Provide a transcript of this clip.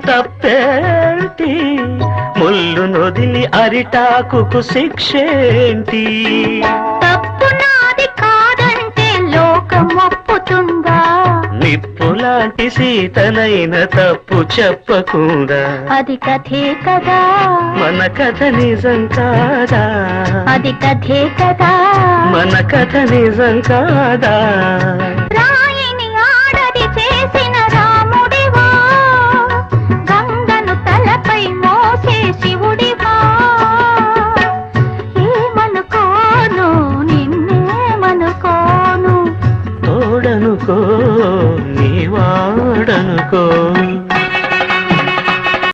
తప్పేంటి, ముళ్ళు నొదిలి అరిటాకుకు శిక్షేంటి? తప్పు నాది కాదంటే లోకం ఒప్పుతుందా? నిప్పులాంటి సీతనైన తప్పు చెప్పకుండా. అది కథే కదా, మన కథ నిజం కాదా? అది కథే కదా, మన కథ నిజం కాదా?